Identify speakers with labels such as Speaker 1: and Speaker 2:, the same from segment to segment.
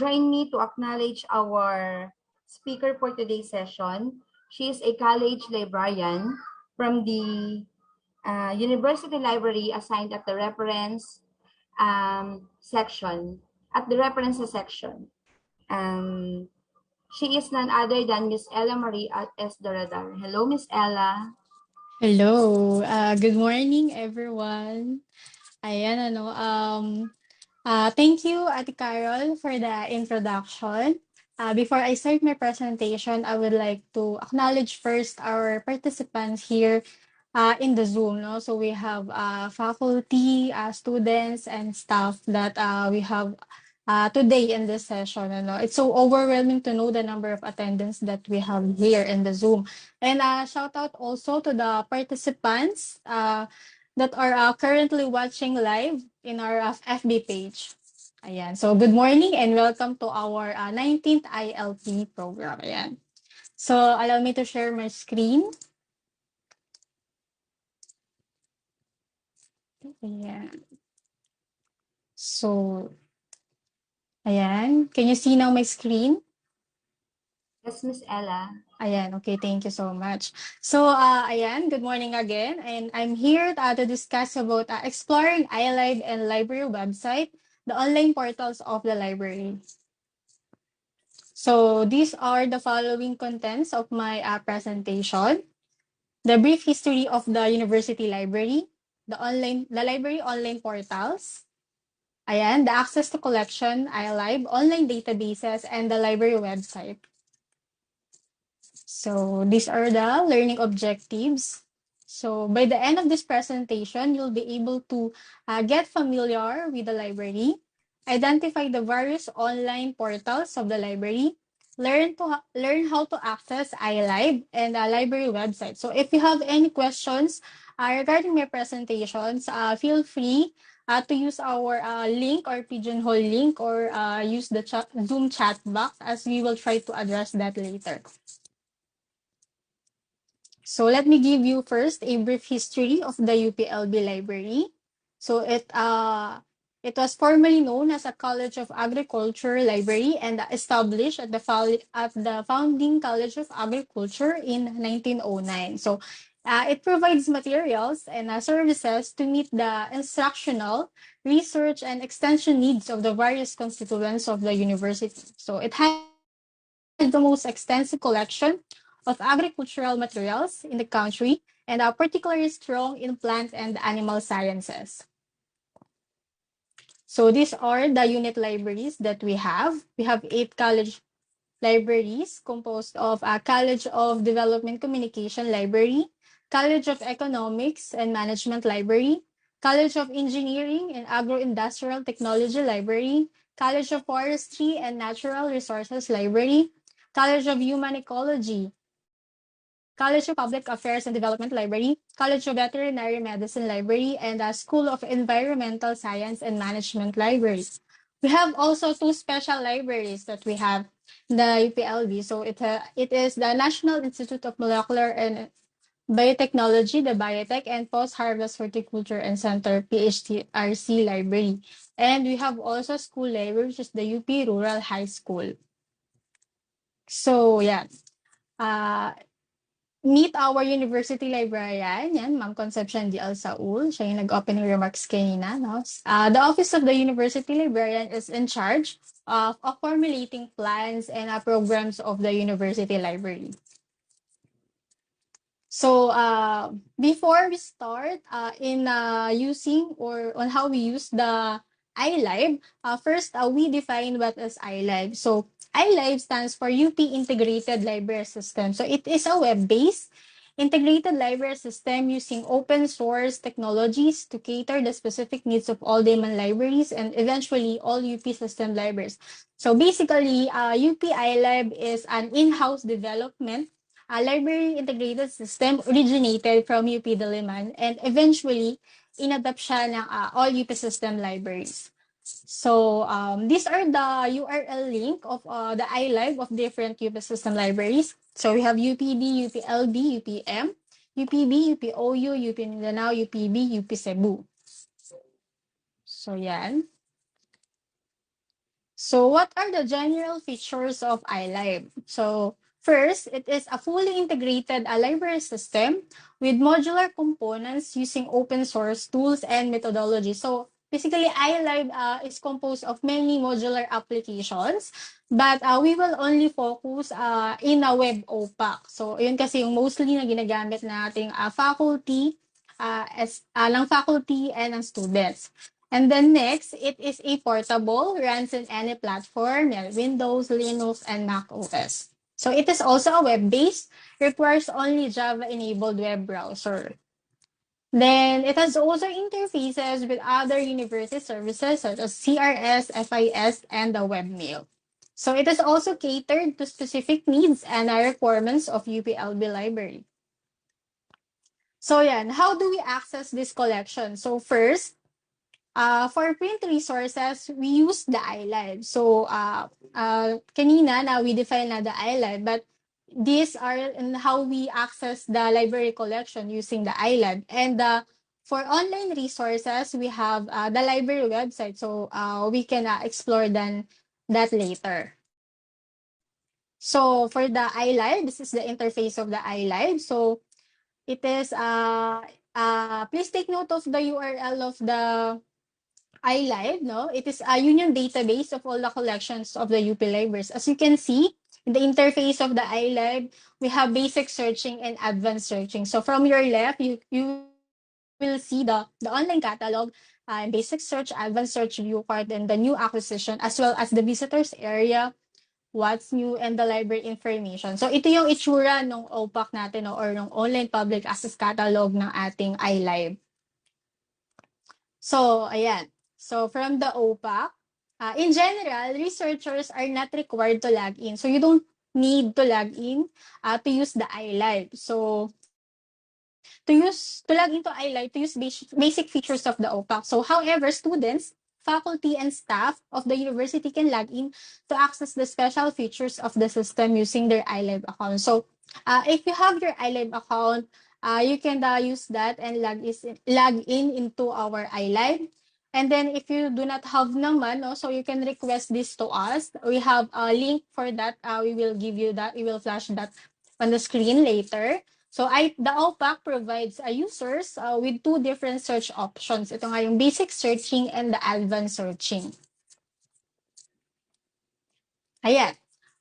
Speaker 1: join me to acknowledge our speaker for today's session. She is a college librarian from the University Library assigned at the reference section, at the references section. Um, she is none other than Miss Ella Marie at S. Doradar. Hello, Miss Ella.
Speaker 2: Hello. Good morning, everyone. Ayan, thank you, Ate Carol, for the introduction. Before I start my presentation, I would like to acknowledge first our participants here in the Zoom. No? So we have faculty, students, and staff that we have today in this session. It's so overwhelming to know the number of attendants that we have here in the Zoom. And shout out also to the participants that are currently watching live in our FB page. Ayan. So good morning and welcome to our 19th ILP program. Ayan. So allow me to share my screen. Ayan. So, ayan. Can you see now my screen?
Speaker 1: Yes, Miss Ella.
Speaker 2: Ayan, okay, thank you so much. So, ayan, good morning again. And I'm here to discuss about exploring iLife and library website, the online portals of the library. So, these are the following contents of my presentation. The brief history of the university library, the library online portals, ayan, the access to collection, iLive, online databases, and the library website. So these are the learning objectives. So by the end of this presentation, you'll be able to get familiar with the library, identify the various online portals of the library, learn how to access iLive and the library website. So if you have any questions regarding my presentations, feel free to use our link or Pigeonhole link or use the Zoom chat box as we will try to address that later. So let me give you first a brief history of the UPLB Library. So it was formerly known as a College of Agriculture Library and established at the founding College of Agriculture in 1909. So it provides materials and services to meet the instructional, research, and extension needs of the various constituents of the university. So it has the most extensive collection of agricultural materials in the country and are particularly strong in plant and animal sciences. So these are the unit libraries that we have. We have 8 college libraries composed of a College of Development Communication Library, College of Economics and Management Library, College of Engineering and Agro-Industrial Technology Library, College of Forestry and Natural Resources Library, College of Human Ecology, College of Public Affairs and Development Library, College of Veterinary Medicine Library, and the School of Environmental Science and Management Library. We have also 2 special libraries that we have in the UPLB. So it is the National Institute of Molecular and Biotechnology, the Biotech, and Post-Harvest Horticulture and Center PHTRC Library. And we have also school library, which is the UP Rural High School. So, yeah. Meet our university librarian, yan, Ma'am Concepcion D. Saul. Siya yung nag-opening remarks kanina. No? The Office of the University Librarian is in charge of formulating plans and programs of the university library. So before we start in using or on how we use the iLive, first we define what is iLive. So iLive stands for UP Integrated Library System. So it is a web-based integrated library system using open source technologies to cater the specific needs of all demand libraries and eventually all UP system libraries. So basically, UP iLive is an in-house development a library integrated system originated from UP Diliman and eventually inadapt siya ng all UP system libraries. So these are the URL link of the iLive of different UP system libraries. So we have UPD, UPLB, UPM, UPB, UPOU, UP Mindanao, UPB, UP Cebu. So yan. So what are the general features of iLife? So first, it is a fully integrated library system with modular components using open source tools and methodology. So basically, iLife is composed of many modular applications, but we will only focus in a web OPAC. So yun kasi yung mostly na ginagamit nating faculty, ng faculty and ng students. And then next, it is a portable, runs in any platform, Windows, Linux, and Mac OS. So it is also a web-based, requires only Java-enabled web browser. Then it has also interfaces with other university services such as CRS, FIS, and the webmail. So it is also catered to specific needs and requirements of UPLB library. So yan, how do we access this collection? So first, for print resources, we use the iLive. So, kanina na we define na the iLive, but these are how we access the library collection using the iLive. And for online resources, we have the library website. So, we can explore that later. So, for the iLive, this is the interface of the iLive. So, it is, please take note of the URL of the iLive, no? It is a union database of all the collections of the UP libraries. As you can see, in the interface of the iLive, we have basic searching and advanced searching. So from your left, you will see the online catalog, basic search, advanced search view part, and the new acquisition, as well as the visitors area, what's new, and the library information. So ito yung itsura ng OPAC natin, no, or ng online public access catalog ng ating iLive. So, ayan. So, from the OPAC, in general, researchers are not required to log in. So, you don't need to log in to use the iLive. So, to log into iLive, to use basic features of the OPAC. So, however, students, faculty, and staff of the university can log in to access the special features of the system using their iLive account. So, if you have your iLive account, you can use that and log in into our iLive. And then if you do not have naman, no, so you can request this to us. We have a link for that. We will give you that. We will flash that on the screen later. So the OPAC provides users with two different search options. Ito nga yung basic searching and the advanced searching. Ayan.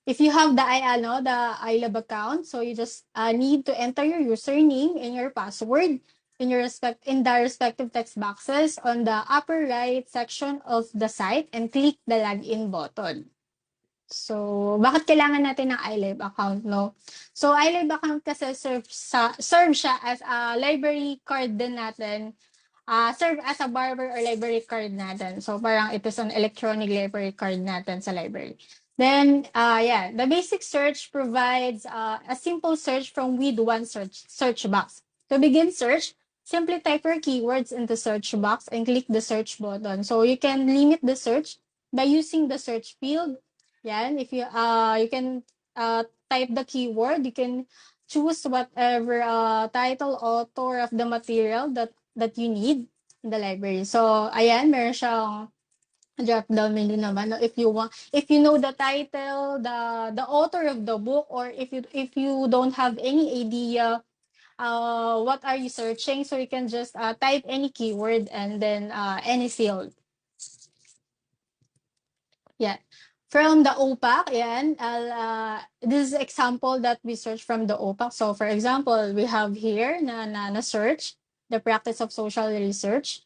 Speaker 2: If you have the iLab account, so you just need to enter your username and your password in the respective text boxes on the upper right section of the site and click the login button. So, bakit kailangan natin ng iLive account, no? So, iLive account kasi serve siya as a library card din natin. Serve as a barber or library card natin. So, parang it is an electronic library card natin sa library. Then, the basic search provides a simple search from with one search box. To begin search, simply type your keywords in the search box and click the search button. So, you can limit the search by using the search field. Yan, if you can type the keyword, you can choose whatever title, author of the material that you need in the library. So, ayan, meron siyang drop down menu naman. If you know the title, the author of the book, or if you don't have any idea what are you searching, so you can just type any keyword and then any field. Yeah. From the OPAC, yan, this is example that we search from the OPAC. So, for example, we have here na search, the practice of social research.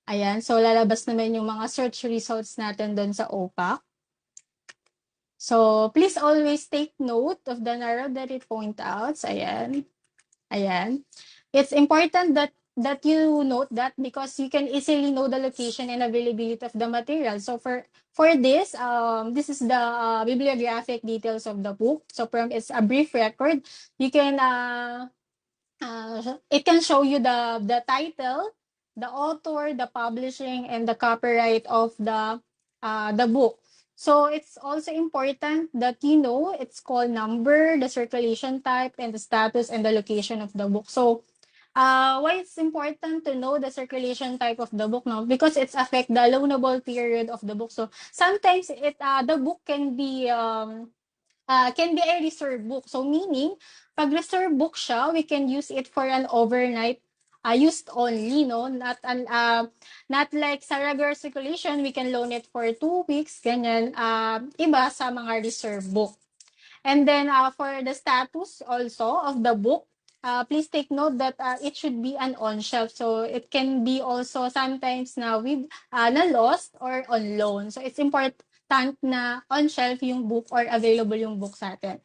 Speaker 2: Ayan, so lalabas naman yung mga search results natin doon sa OPAC. So, please always take note of the narrow-dotted pointouts. Ayan. Ayan. It's important that you note that because you can easily know the location and availability of the material. So for this, this is the bibliographic details of the book. So from it's a brief record, you can it can show you the title, the author, the publishing, and the copyright of the book. So it's also important that you know its call number, the circulation type, and the status and the location of the book. So Why it's important to know the circulation type of the book, no? Because it's affect the loanable period of the book. So sometimes the book can be a reserve book. So meaning, pag reserve book siya, we can use it for an overnight used only, no? Not like sa regular circulation, we can loan it for 2 weeks, ganyan. Iba sa mga reserve book. And then for the status also of the book, please take note that it should be an on-shelf. So it can be also sometimes na with na lost or on loan. So it's important na on-shelf yung book or available yung book sa atin.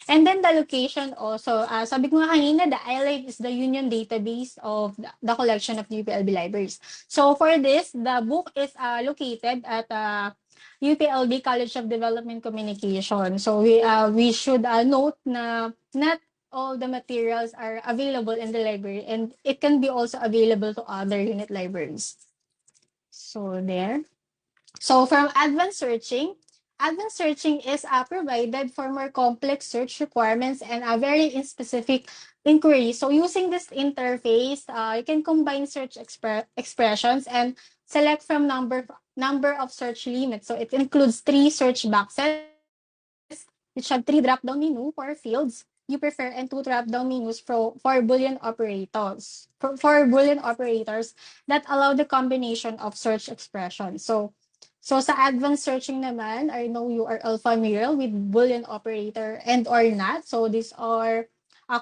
Speaker 2: And then the location also. Sabi ko nga kanina, the iLife is the union database of the collection of UPLB libraries. So for this, the book is located at UPLB College of Development Communication. So we should note na not all the materials are available in the library, and it can be also available to other unit libraries. So there. So from advanced searching is provided for more complex search requirements and a very specific inquiry. So using this interface, you can combine search expressions and select from number of search limits. So it includes 3 search boxes, which have 3 drop-down menu for fields you prefer and 2 drop-down menus for Boolean operators. For Boolean operators that allow the combination of search expressions. So sa advanced searching naman, I know you are all familiar with Boolean operator and or not. So these are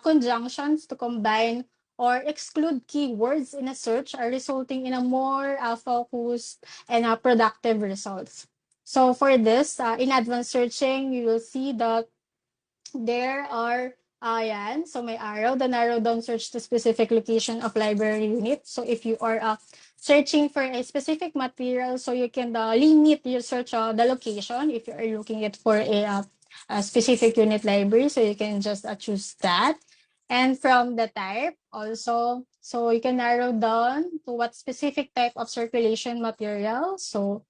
Speaker 2: conjunctions to combine or exclude keywords in a search are resulting in a more focused and productive results. So for this, in advanced searching, you will see that there are, ayan, so may arrow, the narrow down search to specific location of library unit. So if you are searching for a specific material, so you can limit your search the location if you are looking at for a specific unit library. So you can just choose that. And from the type also, so you can narrow down to what specific type of circulation material. So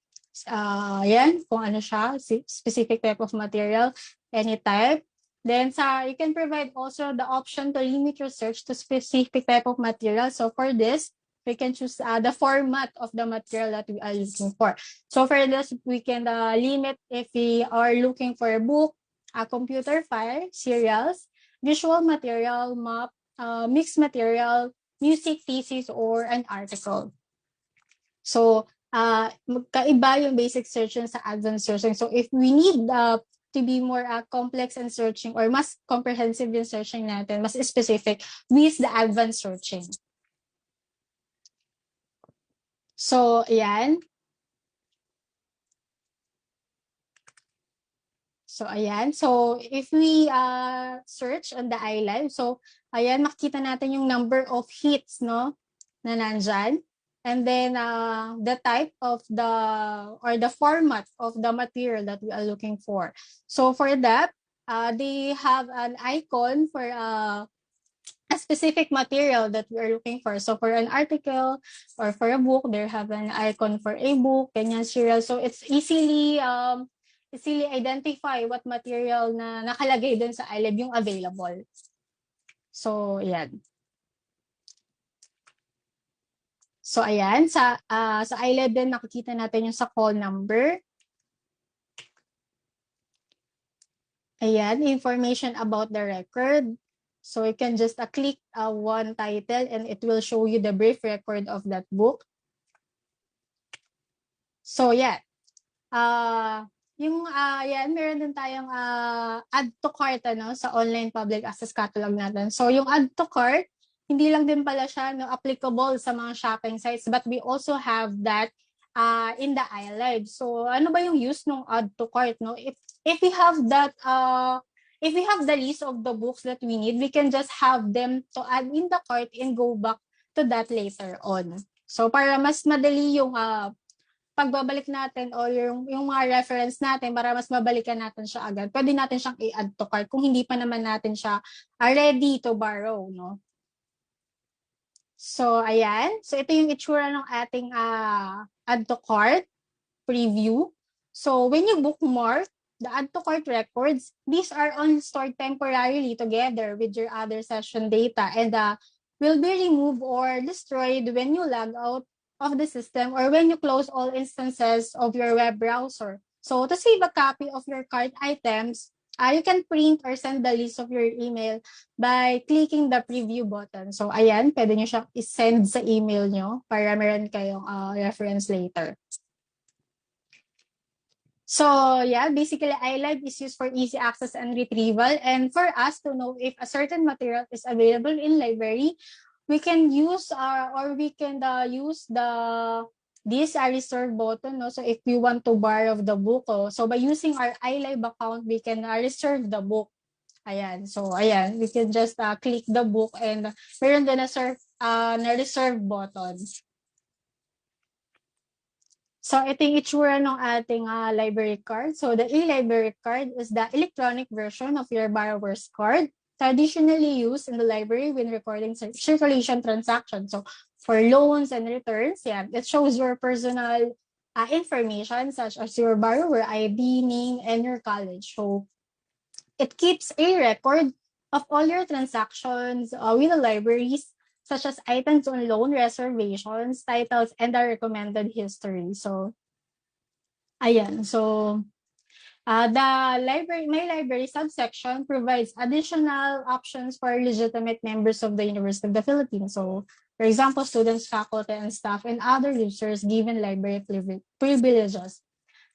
Speaker 2: yan, kung ano siya, specific type of material, any type. Then you can provide also the option to limit your search to specific type of material. So for this, we can choose the format of the material that we are looking for. So for this, we can limit if we are looking for a book, a computer file, serials, visual material, map, mixed material, music, thesis, or an article. So magkaiba yung basic searching sa advanced searching. So if we need to be more complex and searching or mas comprehensive yung searching natin, mas specific, we use the advanced searching. So, ayan. So, if we search on the iLife, so, ayan, makikita natin yung number of hits, no, na nandyan. And then, the type of or the format of the material that we are looking for. So, for that, they have an icon for a specific material that we are looking for. So, for an article or for a book, they have an icon for a book, ganyan serial. So, it's easily identify what material na nakalagay dun sa iLife yung available. So, yan. So, ayan. Sa iLife din, nakikita natin yung sa call number. Ayan, information about the record. So, you can just click one title and it will show you the brief record of that book. So, yeah. Yan, meron din tayong add to cart sa online public access catalog natin. So, yung add to cart, hindi lang din pala siya applicable sa mga shopping sites, but we also have that in the iLife. So, ano ba yung use ng add to cart? No? If we have that, if we have the list of the books that we need, we can just have them to add in the cart and go back to that later on. So, para mas madali yung pagbabalik natin o yung mga reference natin para mas mabalikan natin siya agad, pwede natin siyang i-add to cart kung hindi pa naman natin siya ready to borrow, no? So, ayan. So, ito yung itsura ng ating add to cart preview. So, when you bookmark the add to cart records, these are only stored temporarily together with your other session data, and will be removed or destroyed when you log out of the system or when you close all instances of your web browser. So to save a copy of your cart items, you can print or send the list of your email by clicking the preview button. So ayan, pwede nyo siyang isend sa email nyo para meron kayong reference later. So yeah, basically iLife is used for easy access and retrieval. And for us to know if a certain material is available in library, we can use use this reserve button. No? So if we want to borrow the book, so by using our iLife account, we can reserve the book. Ayan. So ayan, we can just click the book and meron din na reserve button. So, ito yung itsura ng ating library card. So, the ELibrary Card is the electronic version of your borrower's card, traditionally used in the library when recording circulation transactions. So, for loans and returns, yeah, it shows your personal information such as your borrower ID, name, and your college. So, it keeps a record of all your transactions with the libraries, such as items on loan, reservations, titles, and the recommended history. So, ayan. So, my library subsection provides additional options for legitimate members of the University of the Philippines. So, for example, students, faculty, and staff, and other users given library privileges.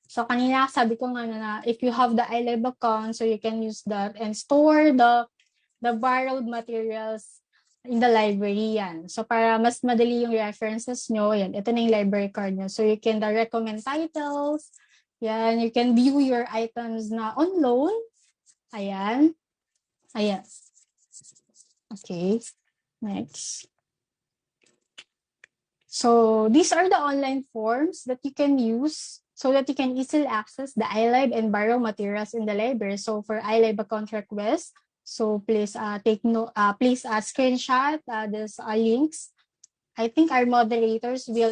Speaker 2: So, kanina sabi ko nga na if you have the iLive account, so you can use that and store the borrowed materials in the library yan. So, para mas madali yung references nyo, yan, ito na yung library card nyo. So, you can recommend titles, yan, you can view your items na on loan. Ayan. Ayan. Okay. Next. So, these are the online forms that you can use so that you can easily access the iLive and borrow materials in the library. So, for iLive account request, so please please screenshot these links. I think our moderators will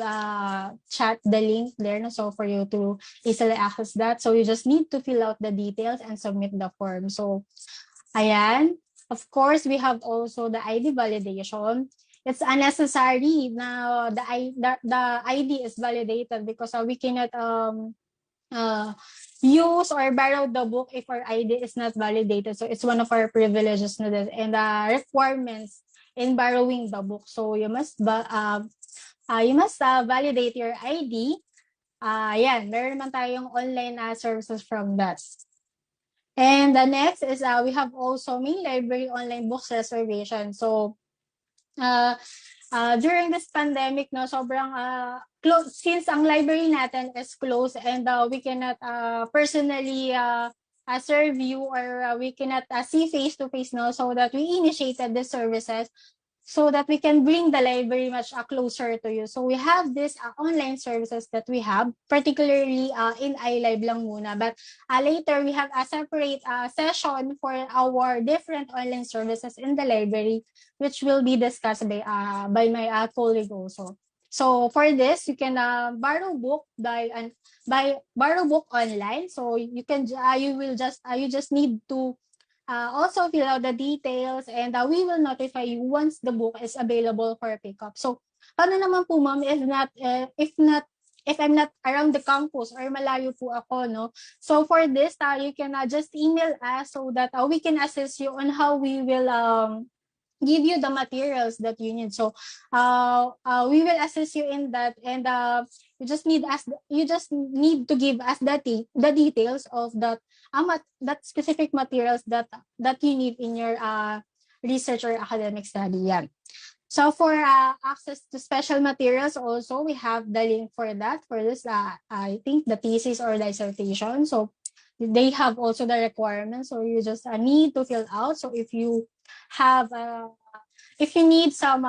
Speaker 2: chat the link there, no? So for you to easily access that. So you just need to fill out the details and submit the form. So, ayan. Of course, we have also the ID validation. It's unnecessary na the ID is validated because we cannot use or borrow the book if our ID is not validated. So it's one of our privileges na this and requirements in borrowing the book. So you must validate your ID. Yan, meron naman tayong online services from that. And the next is we have also main library online books reservation. So during this pandemic, no, sobrang close, since ang library natin is closed and we cannot personally serve you or we cannot see face-to-face, no, so that we initiated the services so that we can bring the library much closer to you. So we have this online services that we have, particularly in iLive lang muna. But later, we have a separate session for our different online services in the library, which will be discussed by my colleague also. So for this, you can borrow book borrow book online. So you can you just need to also fill out the details and we will notify you once the book is available for pickup. So, paano naman po ma'am if I'm not around the campus or malayo po ako, no? So, for this, you can just email us so that we can assist you on how we will give you the materials that you need. So, we will assist you in that, and you just need to give us the details of that specific materials that you need in your research or academic study. Yeah. So for access to special materials, also we have the link for that. For this, I think the thesis or dissertation. So they have also the requirements. So you just need to fill out. So if you have if you need some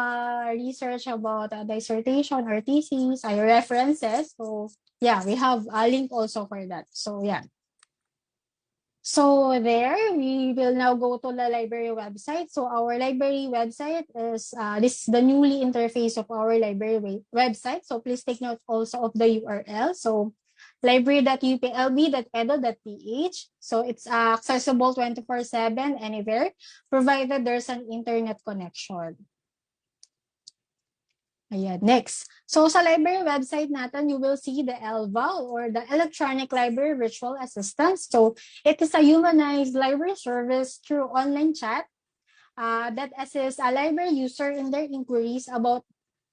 Speaker 2: research about a dissertation or thesis or references, so yeah, we have a link also for that. So yeah. So there, we will now go to the library website. So our library website is, this is the newly interface of our library website. So please take note also of the URL. So library.uplb.edu.ph. So it's accessible 24/7 anywhere, provided there's an internet connection. Ayan, next. So sa library website natin, you will see the ELVA or the Electronic Library Virtual Assistant. So it is a humanized library service through online chat that assists a library user in their inquiries about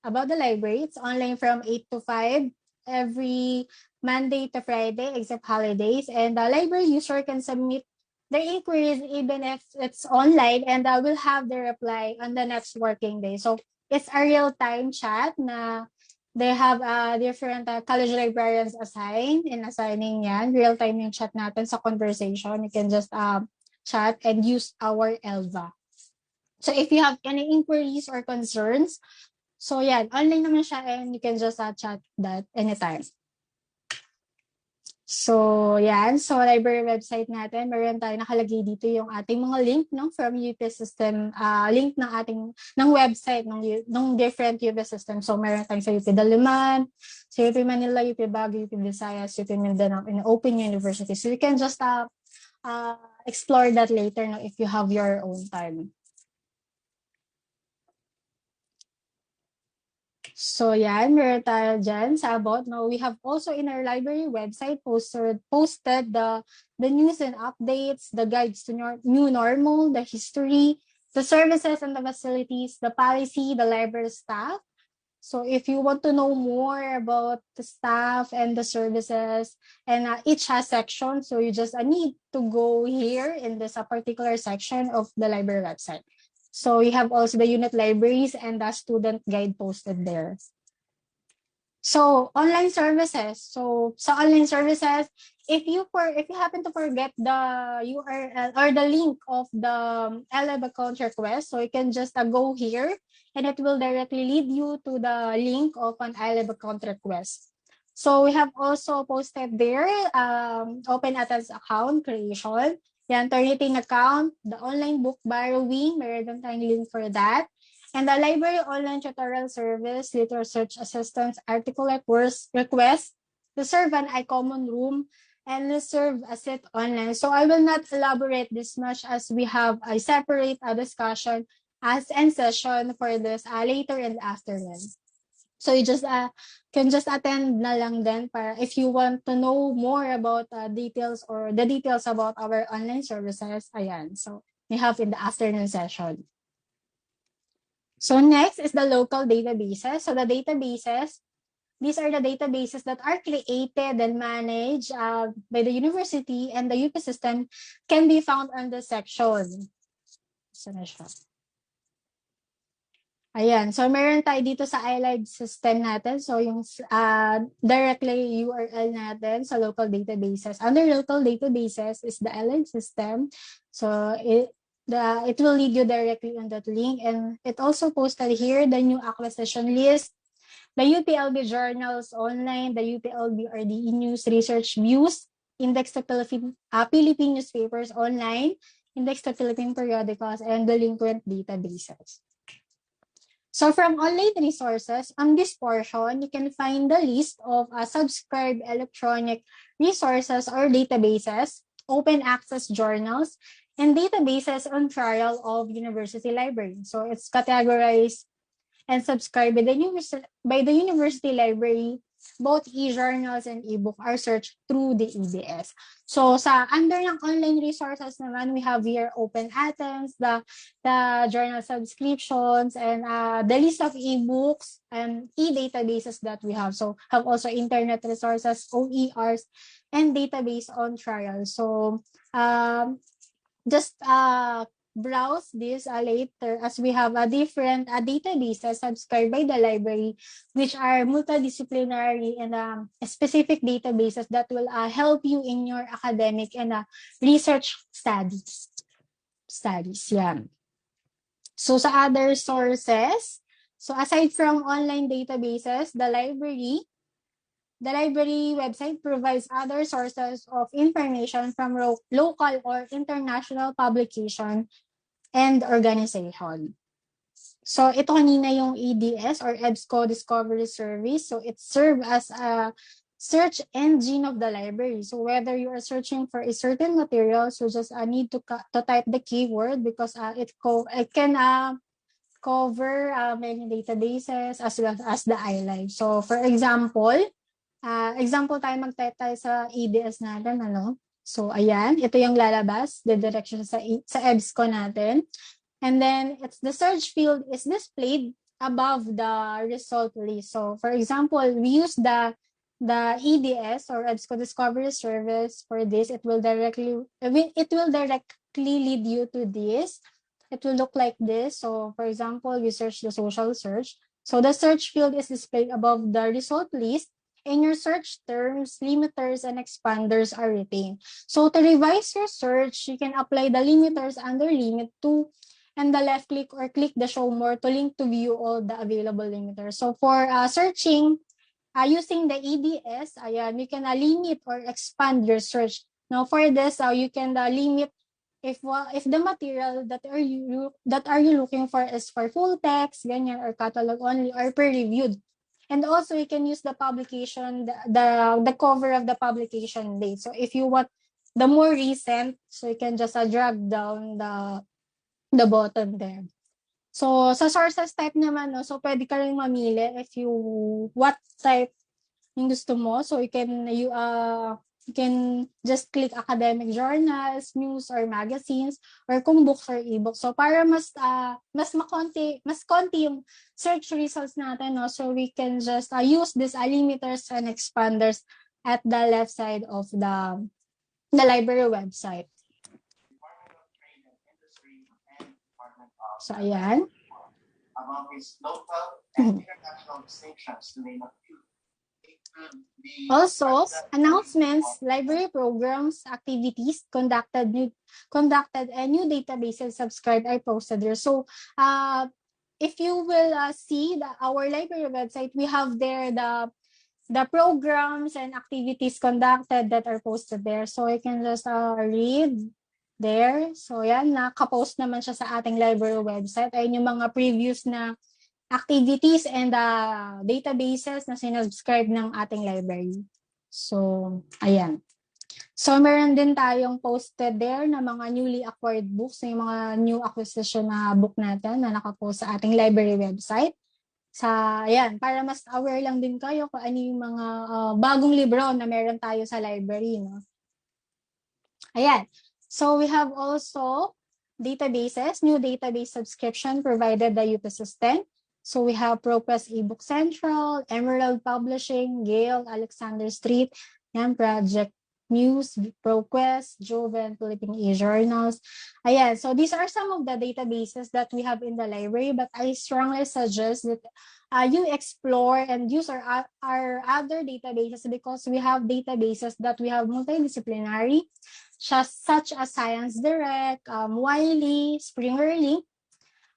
Speaker 2: the library. It's online from 8 to 5 every Monday to Friday except holidays. And the library user can submit their inquiries even if it's online, and will have their reply on the next working day. So it's a real-time chat na they have different college librarians assigning yan. Real-time yung chat natin sa conversation. You can just chat and use our ELVA. So if you have any inquiries or concerns, so yan, online naman siya and you can just chat that anytime. So yan, so library website natin, meron tayo nakalagay dito yung ating mga link no, from UP system, link ng website ng different UP system. So meron tayong sa UP Diliman, sa UP Manila, UP Baguio, UP Visayas, UP Mindanao, and Open University. So you can just explore that later no, if you have your own time. So yan, meron tayo dyan sa about. Now, we have also in our library website posted the news and updates, the guides to new normal, the history, the services and the facilities, the policy, the library staff. So if you want to know more about the staff and the services, and each has section, so you just need to go here in this particular section of the library website. So we have also the unit libraries and the student guide posted there. So online services. So sa online services, if you happen to forget the URL or the link of the iLife account request, so you can just go here and it will directly lead you to the link of an iLife account request. So we have also posted there open attendance account creation. Yan, Turnitin account, the online book borrowing, meron tayong link for that. And the library online tutorial service, literary search assistance, article request, reserve an iCommon room, and reserve a sit online. So I will not elaborate this much as we have a separate discussion and session for this later in the afternoon. So you just can just attend na lang din para if you want to know more about details or the details about our online services. Ayan. So we have in the afternoon session. So next is the local databases. So the databases, these are the databases that are created and managed by the university, and the UP system can be found on the section. So na siya. Ayan, so meron tayo dito sa iLife system natin. So yung directly URL natin sa local databases. Under local databases is the iLife system. So it will lead you directly on that link. And it also posted here the new acquisition list, the UPLB journals online, the UPLB RDE news research views, index to Philippine newspapers online, index to Philippine periodicals, and delinquent databases. So from online resources, on this portion, you can find the list of subscribed electronic resources or databases, open access journals, and databases on trial of university library. So it's categorized and subscribed by the university library. Both e-journals and e-book are searched through the EBS. So sa under ng online resources naman, we have here open items, the journal subscriptions, and the list of e-books and e-databases that we have. So have also internet resources, OERs, and database on trial. So just browse this later, as we have different databases subscribed by the library, which are multidisciplinary and specific databases that will help you in your academic and research studies. Yeah. So sa other sources, so aside from online databases, the library website provides other sources of information from local or international publication and organization. So ito kanina yung EDS or EBSCO Discovery Service. So it serves as a search engine of the library. So whether you are searching for a certain material, so just need to type the keyword, because it can cover many databases as well as the iLife. So for example tayo mag-type tayo sa EDS natin, ano? So ayan, ito yung lalabas, the direction sa EBSCO natin. And then the search field is displayed above the result list. So for example, we use the EDS or EBSCO Discovery Service for this. It will directly lead you to this. It will look like this. So for example, we search the social search. So the search field is displayed above the result list. In your search terms, limiters and expanders are retained. So to revise your search, you can apply the limiters under limit 2 and the left click or click the show more to link to view all the available limiters. So for searching using the EDS, ayan, you can limit or expand your search. Now for this, you can limit if the material that are you looking for is for full text, ganyan, or catalog only, or peer-reviewed. And also you can use the publication, the cover of the publication date. So if you want the more recent, so you can just drag down the button there. So sa sources type naman, no, so pwede ka rin mamili if what type yung gusto mo. So you can just click academic journals, news or magazines, or kung books or ebooks. So para mas konti yung search results natin, no? So we can just use these limiters and expanders at the left side of the library website. So ayan.
Speaker 3: Among its local and international distinctions, to name a few.
Speaker 2: Also, announcements, library programs, activities conducted, and new databases subscribed are posted there. So, if you will see our library website, we have there the programs and activities conducted that are posted there. So, you can just read there. So, yan, nakapost naman siya sa ating library website. Ayun yung mga previous na activities and databases na sinubscribe ng ating library. So, ayan. So, meron din tayong posted there na mga newly acquired books, yung mga new acquisition na book natin na nakapost sa ating library website. Ayan, para mas aware lang din kayo kung ano yung mga bagong libro na meron tayo sa library, no? Ayan. So, we have also databases, new database subscription provided by UP System. So we have ProQuest eBook Central, Emerald Publishing, Gale, Alexander Street, yan, Project News, ProQuest, Joven, Philippine e-journals. Ayan, so these are some of the databases that we have in the library, but I strongly suggest that you explore and use our other databases because we have databases that we have multidisciplinary, such as Science Direct, Wiley, Springer Link,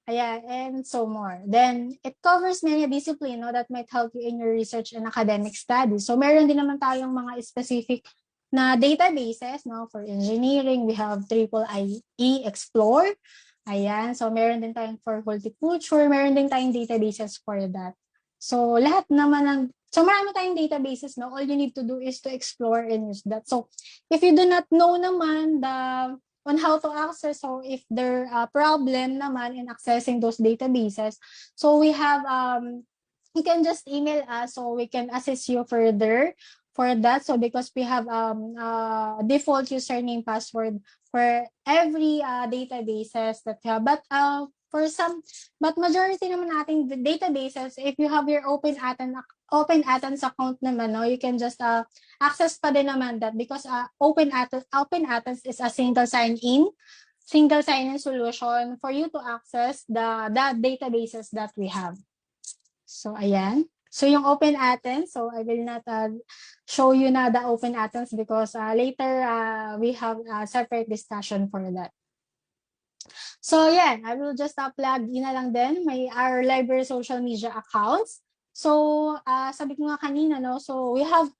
Speaker 2: ayan, and so more. Then, it covers many disciplines, no, that might help you in your research and academic studies. So, meron din naman tayong mga specific na databases, no, for engineering. We have IEEE Explore. Ayan, so meron din tayong for horticulture. Meron din tayong databases for that. So, marami tayong databases, no? All you need to do is to explore and use that. So, if you do not know naman on how to access, so if there are problem naman in accessing those databases, so we have you can just email us so we can assist you further for that. So because we have default username password for every databases that we have, but majority naman nating databases, if you have your Open Athens account naman, no, you can just access pa din naman that because Open Athens is a single sign-in solution for you to access the databases that we have. So, ayan. So, yung Open Athens, so I will not show you na the Open Athens because later we have a separate discussion for that. So, yeah, I will just plug in na lang din our library social media accounts. So, sabi ko nga kanina, no, so we have,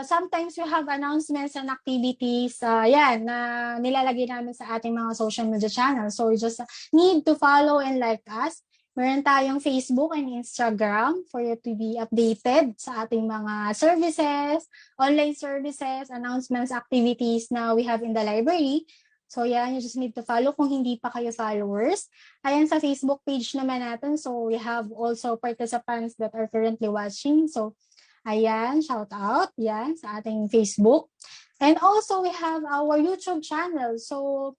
Speaker 2: sometimes we have announcements and activities, na nilalagay namin sa ating mga social media channels. So, you just need to follow and like us. Meron tayong Facebook and Instagram for you to be updated sa ating mga services, online services, announcements, activities na we have in the library. So yan, you just need to follow kung hindi pa kayo followers. Ayan, sa Facebook page naman natin. So we have also participants that are currently watching. So ayan, shout out yan sa ating Facebook. And also we have our YouTube channel. So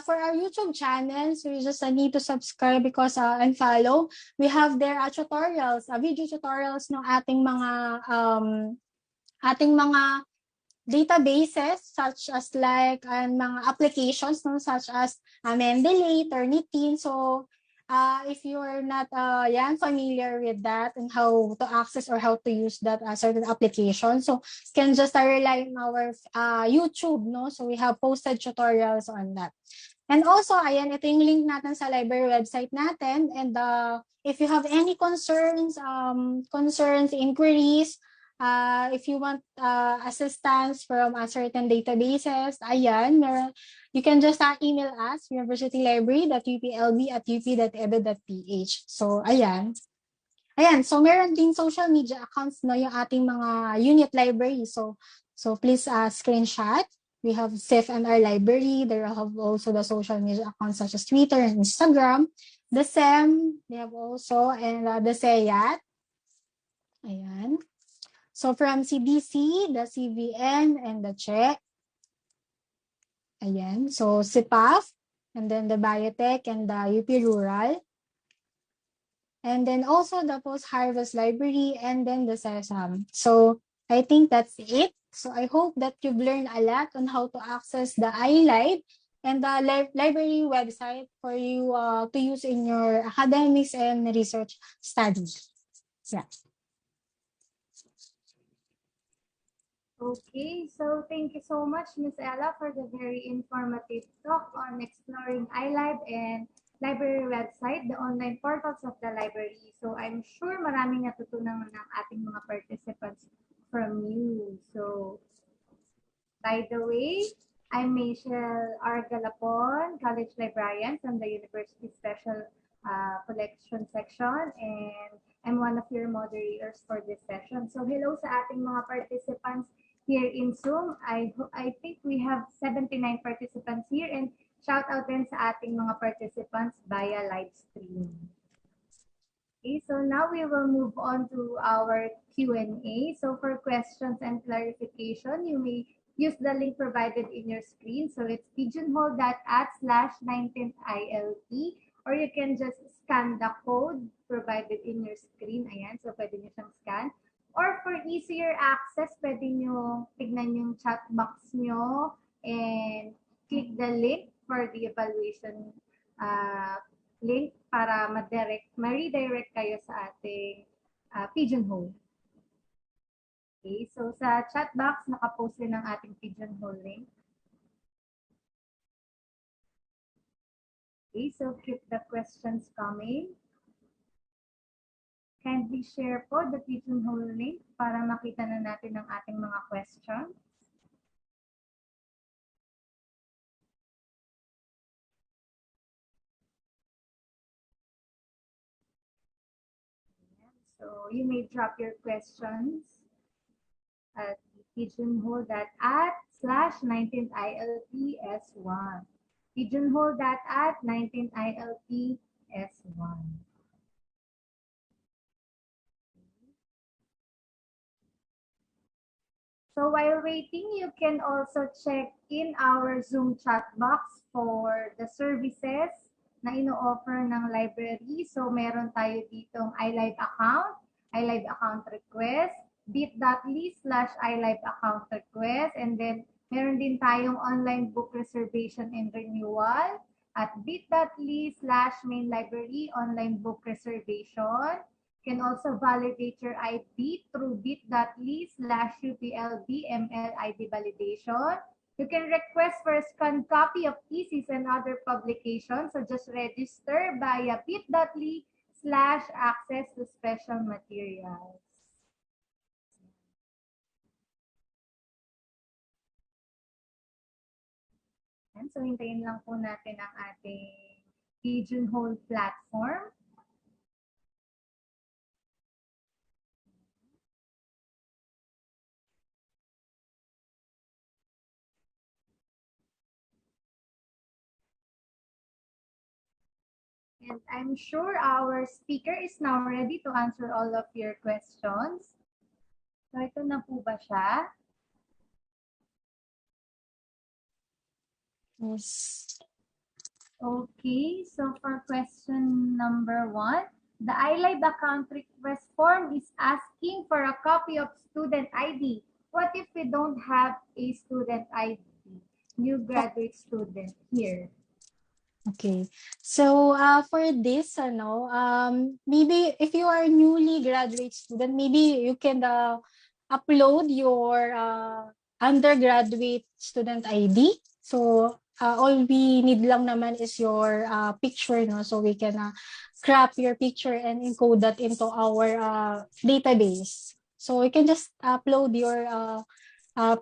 Speaker 2: for our YouTube channel, so you just need to subscribe because and follow. We have there tutorials, video tutorials ng ating mga databases such as like mga applications no, such as Mendeley, Turnitin. So if you're not familiar with that and how to access or how to use that certain application, so you can just rely on our YouTube, no? So we have posted tutorials on that. And also, ayan, ito yung link natin sa library website natin. And if you have any concerns, inquiries, if you want assistance from certain databases, ayan, you can just email us, universitylibrary.uplb@up.edu.ph. So, ayan. Ayan, so meron din social media accounts no yung ating mga unit library. So please screenshot. We have SIF and our library. There have also the social media accounts such as Twitter and Instagram. The SEM, they have also, and the SEYAT. Ayan. So from CDC, the CVN, and the CHE. Ayan. So CPAF, and then the Biotech and the UP Rural. And then also the post-harvest library, and then the SESAM. So I think that's it. So I hope that you've learned a lot on how to access the iLife and the library website for you to use in your academics and research studies. Yeah.
Speaker 1: Okay, so thank you so much, Ms. Ella, for the very informative talk on exploring iLife and library website, the online portals of the library. So I'm sure maraming natutunan ng ating mga participants from you. So, by the way, I'm Michelle R. Galapon, College Librarian from the University Special Collection Section, and I'm one of your moderators for this session. So hello sa ating mga participants here in Zoom. I think we have 79 participants here, and shout out din sa ating mga participants via live stream. Okay, so now we will move on to our Q&A. So for questions and clarification, you may use the link provided in your screen. So it's pigeonhole.at/19ILT, or you can just scan the code provided in your screen. Ayan, so pwede nyo siyang scan. Or for easier access, pwede nyo tignan yung chat box nyo and click the link for the evaluation link para ma-redirect kayo sa ating Pigeonhole. Okay, so sa chat box, nakapost din ang ating Pigeonhole link. Okay, so keep the questions coming. Kindly share po the Pigeonhole link para makita na natin ang ating mga questions. So you may drop your questions at pigeonhole.at/19ILTS1. Pigeonhole.at/19ILTS1. So while waiting, you can also check in our Zoom chat box for the services na ino-offer ng library. So meron tayo ditong iLife account, iLife account request, bit.ly/iLife account request, and then meron din tayong online book reservation and renewal at bit.ly/mainlibrary online book reservation. You can also validate your ID through bit.ly/UPLB MLID validation. You can request for a scanned copy of theses and other publications. So just register via bit.ly/access to special materials. And so hintayin lang po natin ang ating Pigeonhole platform. And I'm sure our speaker is now ready to answer all of your questions. So ito na po ba siya?
Speaker 2: Yes.
Speaker 1: Okay, so for question number 1, the iLife account request form is asking for a copy of student ID. What if we don't have a student ID? New graduate student here.
Speaker 2: Okay. So, for this, maybe if you are a newly graduate student, maybe you can upload your undergraduate student ID. So, all we need lang naman is your picture, no? So, we can crop your picture and encode that into our database. So, you can just upload your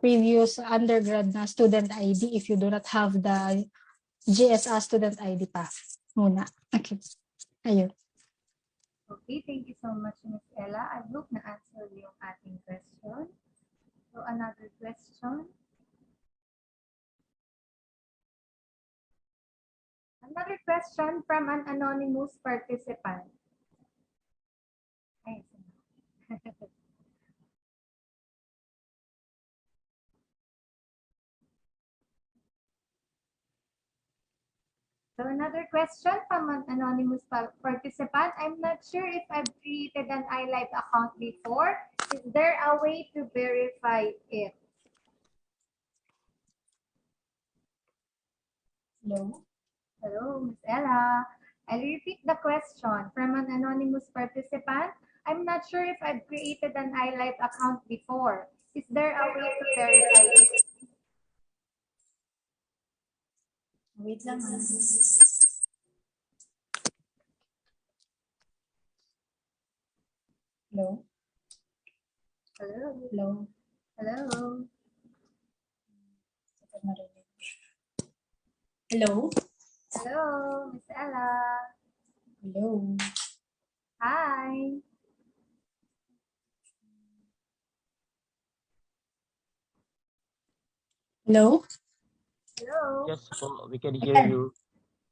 Speaker 2: previous undergrad na student ID if you do not have the GSA student ID pa muna. Okay. Ayun.
Speaker 1: Okay, thank you so much, Ms. Ella. I hope na-answer yung ating question. So, another question. Another question from an anonymous participant. Ay, So another question from an anonymous participant. I'm not sure if I've created an iLife account before. Is there a way to verify it?
Speaker 2: Hello?
Speaker 1: Hello, Ms. Ella. I'll repeat the question from an anonymous participant. I'm not sure if I've created an iLife account before. Is there a way to verify it?
Speaker 2: Wait lang. Hello?
Speaker 1: Hello.
Speaker 2: Hello?
Speaker 1: Hello.
Speaker 2: Hello?
Speaker 1: Hello, Ms. Ella.
Speaker 2: Hello?
Speaker 1: Hi.
Speaker 2: Hello?
Speaker 1: Hello.
Speaker 4: Yes, we can hear you.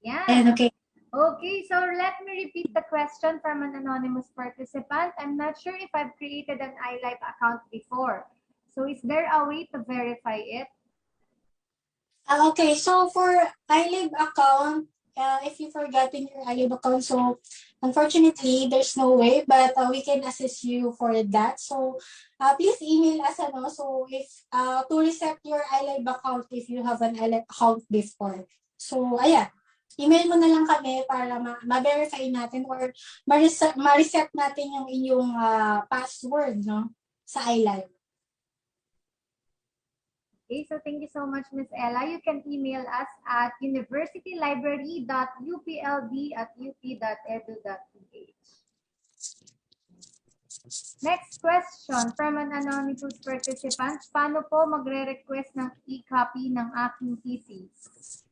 Speaker 1: Yeah.
Speaker 2: Okay.
Speaker 1: Okay, so let me repeat the question from an anonymous participant. I'm not sure if I've created an iLife account before. So is there a way to verify it?
Speaker 2: Okay, so for iLive account, if you forgotten your iLive account, so unfortunately, there's no way, but we can assist you for that. So please email us, so if to reset your iLive account if you have an iLive account before. So, ayan, email mo na lang kami para ma-verify natin or ma-reset natin yung inyong password, no, sa iLive.
Speaker 1: Okay, so thank you so much, Ms. Ella. You can email us at universitylibrary.uplb@up.edu.ph. Next question from an anonymous participant. Paano po magre-request ng e-copy ng aking thesis?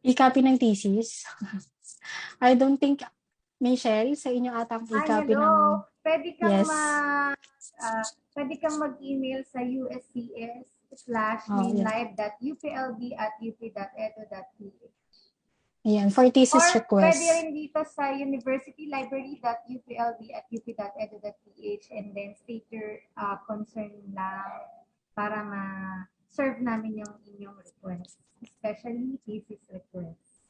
Speaker 2: I-copy ng thesis. I don't think, Michelle, sa inyo atang i-copy ng...
Speaker 1: Pwede kang
Speaker 2: Yes.
Speaker 1: pwede kang mag-email sa uscs/mainlive.uplb@up.edu.ph.
Speaker 2: Ayan, for thesis
Speaker 1: Or
Speaker 2: request.
Speaker 1: pwede rin dito sa universitylibrary.uplb@up.edu.ph and then state your concern lang para ma-serve namin yung inyong request, especially thesis request.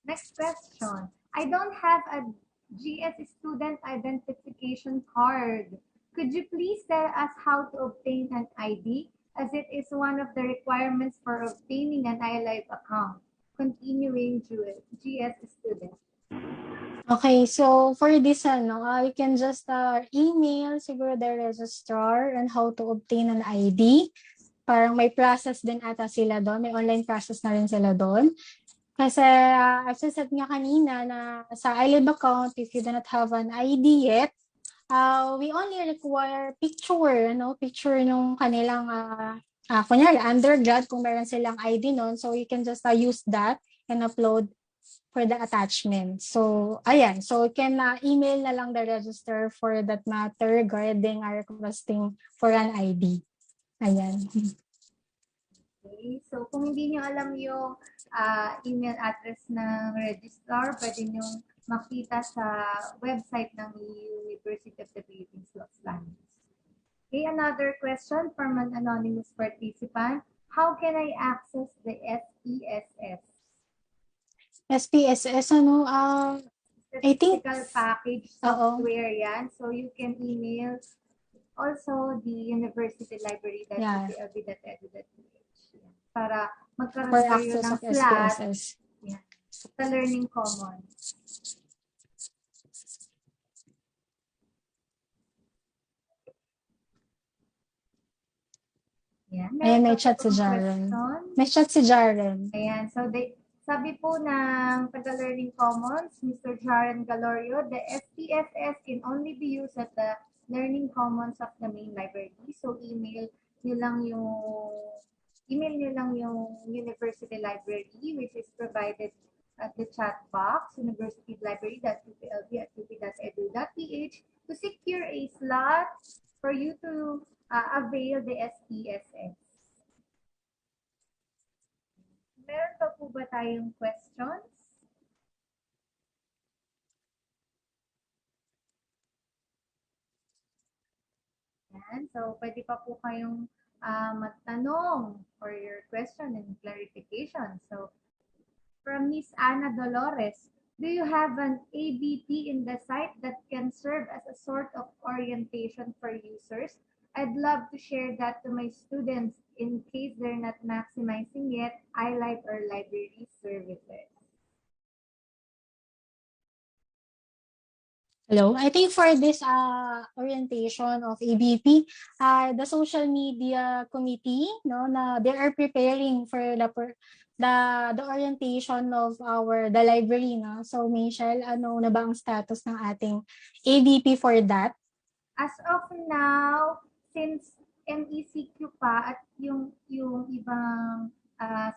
Speaker 1: Next question. I don't have a GS student identification card. Could you please tell us how to obtain an ID, as it is one of the requirements for obtaining an iLife account? Continuing GS student.
Speaker 2: Okay, so for this, you can just email siguro the registrar on how to obtain an ID. Parang may process din ata sila doon. May online process na rin sila doon. Kasi I've said nga kanina na sa iLive account, if you do not have an ID yet, we only require picture nung kanilang, kunyari, undergrad, kung meron silang ID noon. So you can just use that and upload for the attachment. So, ayan. So, you can email na lang the register for that matter regarding requesting for an ID. Ayan.
Speaker 1: Okay. So, kung hindi nyo alam yung email address ng registrar, pwede nyo makita sa website ng University of the Philippines, Los Baños. Okay, another question from an anonymous participant. How can I access the SPSS?
Speaker 2: SPSS, ano? I think,
Speaker 1: Statistical package software yan. So, you can email also the universitylibrary.uplb.edu.ph para magkaroon
Speaker 2: for
Speaker 1: kayo
Speaker 2: access
Speaker 1: ng
Speaker 2: of
Speaker 1: slot
Speaker 2: SPSS.
Speaker 1: sa Learning Commons. Ayan,
Speaker 2: may chat si Jaren. May chat si Jaren.
Speaker 1: Ayan, so sabi po ng taga-Learning Commons, Mr. Jaren Galorio, the SPSS can only be used at the Learning Commons of the main library. So email nyo lang yung university library, which is provided at the chat box, universitylibrary.uplb@up.edu.ph, to secure a slot for you to avail the SPSS. Meron pa po ba tayong questions? Yan. So, pwede pa po kayong magtanong for your question and clarification. So, from Miss Ana Dolores, do you have an ABP in the site that can serve as a sort of orientation for users? I'd love to share that to my students in case they're not maximizing yet iLife or library services.
Speaker 2: Hello. I think for this orientation of ABP, the social media committee, they are preparing for the orientation of the library, no. So, Michelle, ano na ba ang status ng ating ABP for that?
Speaker 1: As of now, since MECQ pa at yung ibang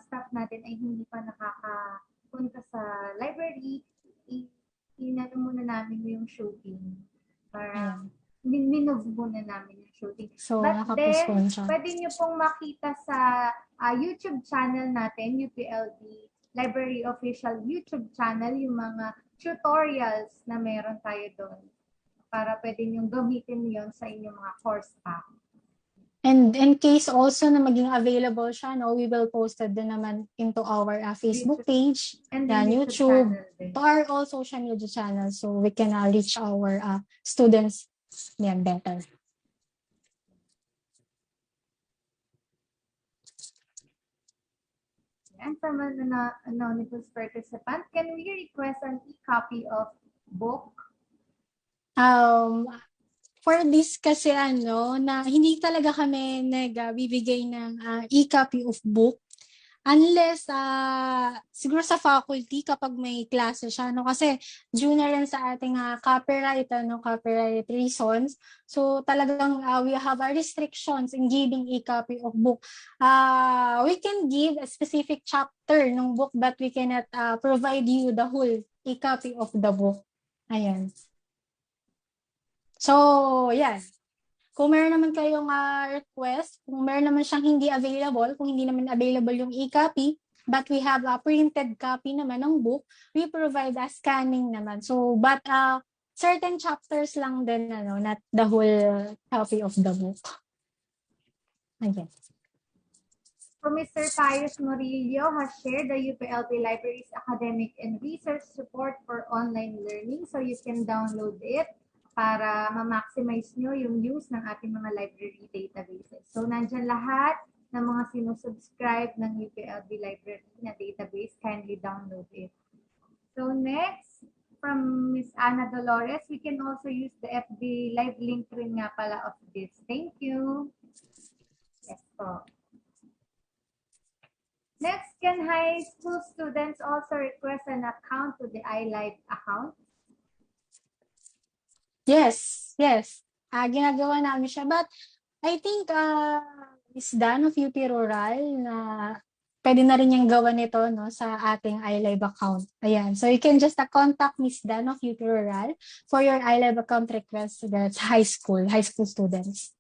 Speaker 1: staff natin ay hindi pa nakakapunta sa library, inano muna namin yung shooting. Parang minove muna namin yung shooting.
Speaker 2: So,
Speaker 1: But then,
Speaker 2: siya.
Speaker 1: pwede nyo pong makita sa YouTube channel natin, UPLB Library Official YouTube channel, yung mga tutorials na meron tayo doon. Para pwede nyo gamitin yon sa inyong mga course pack.
Speaker 2: And in case also na maging available siya, we will post it din naman into our Facebook page,
Speaker 1: and
Speaker 2: YouTube, to our all social media channels, so we can reach our students better.
Speaker 1: And from an anonymous participant, can we request an e-copy of book?
Speaker 2: For this kasi na hindi talaga kami nagbibigay ng e-copy of book unless siguro sa faculty kapag may klase siya, kasi due na rin sa ating copyright reasons. So talagang we have restrictions in giving e-copy of book. We can give a specific chapter ng book, but we cannot provide you the whole e-copy of the book. Ayan. So, yan. Kung meron naman kayong request, kung meron naman siyang hindi available, kung hindi naman available yung e-copy, but we have a printed copy naman ng book, we provide a scanning naman. So, but certain chapters lang din, not the whole copy of the book. Again.
Speaker 1: So, Mr. Pius Murillo has shared the UPLB Library's academic and research support for online learning. So, you can download it para ma-maximize nyo yung use ng ating mga library databases. So, nandyan lahat ng mga sinusubscribe ng UPLB Library na database. Kindly download it. So, next, from Ms. Ana Dolores, we can also use the FB Live link rin nga pala of this. Thank you. Yes po. Next, can high school students also request an account to the iLife account?
Speaker 2: Yes. Ginagawa namin siya. But I think Ms. Dan of UP Rural na pwede na rin yung gawa nito, no, sa ating iLive account. Ayan. So, you can just contact Miss Dan of UP Rural for your iLive account request. That's high school students.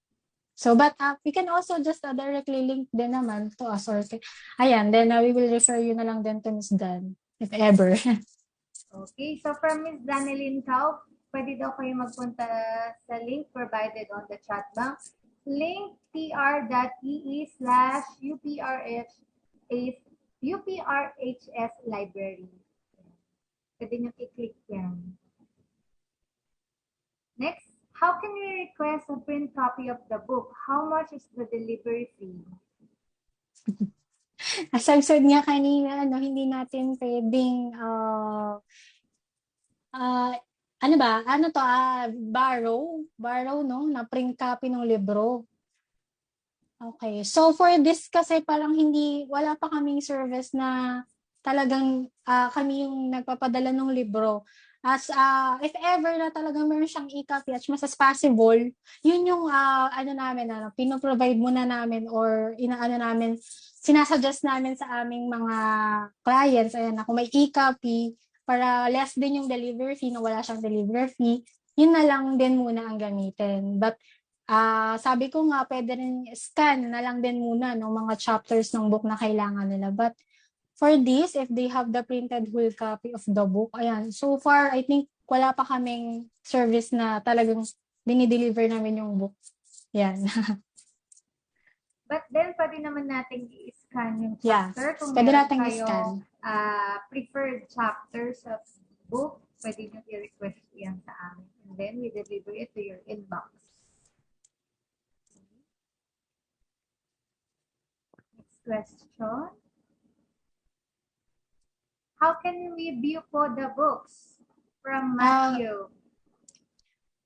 Speaker 2: So, but you can also just directly link din naman to us. Or, ayan, then we will refer you na lang din to Miss Dan, if ever.
Speaker 1: Okay, so from Ms. Daneline Cao, pwede daw kayo magpunta sa link provided on the chat box. Link tr.ee/UPRHS library. Pwede nyo i-click yan. Next, how can we request a print copy of the book? How much is the delivery fee?
Speaker 2: As I've said nga kanina, no, hindi natin pwedeng borrow, no, na print copy ng libro. Okay. So for this kasi parang wala pa kaming service na talagang kami yung nagpapadala ng libro. As if ever na talagang meron siyang e-copy as much as possible, yun yung pino-provide muna namin or sinasuggest namin sa aming mga clients, ayan, na kung may e-copy, para less din yung delivery fee, na wala siyang delivery fee, yun na lang din muna ang gamitin. But sabi ko nga, pwede rin scan na lang din muna ng mga chapters ng book na kailangan nila. But for this, if they have the printed whole copy of the book, ayan, so far, I think wala pa kaming service na talagang dinideliver namin yung book. Yan.
Speaker 1: But then, pwede naman natin i-scan yung
Speaker 2: Yeah,
Speaker 1: chapter. Kung
Speaker 2: pwede
Speaker 1: meron
Speaker 2: natin
Speaker 1: kayong
Speaker 2: i-scan.
Speaker 1: Preferred chapters of book, pwede nyo i-request yan sa amin. And then, we deliver it to your inbox. Next question. How can we view po the books? From Matthew.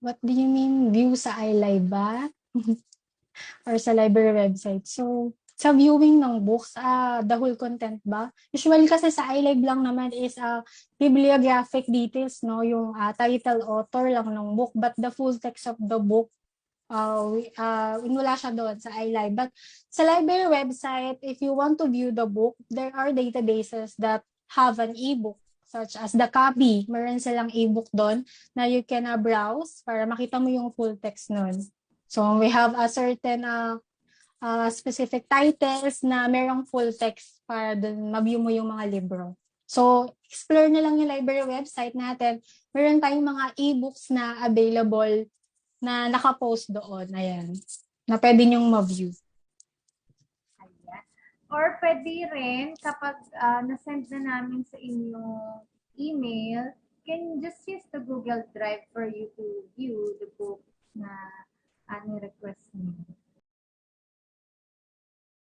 Speaker 2: What do you mean? View sa iLive ba? Or sa library website? So, sa viewing ng books, the whole content ba? Usually kasi sa iLive lang naman is bibliographic details, no? Yung title, author lang ng book, but the full text of the book, wala siya doon sa iLive. But sa library website, if you want to view the book, there are databases that have an ebook, such as the copy. Meron silang ebook doon na you can browse para makita mo yung full text nun. So we have a certain specific titles na merong full text para doon ma-view mo yung mga libro. So, explore na lang yung library website natin. Meron tayong mga ebooks na available na nakapost doon. Ayan. Na pwede nyong ma-view.
Speaker 1: Ayan. Or pwede rin, kapag na-send na namin sa inyong email, can just use the Google Drive for you to view the book na ni-request niyo.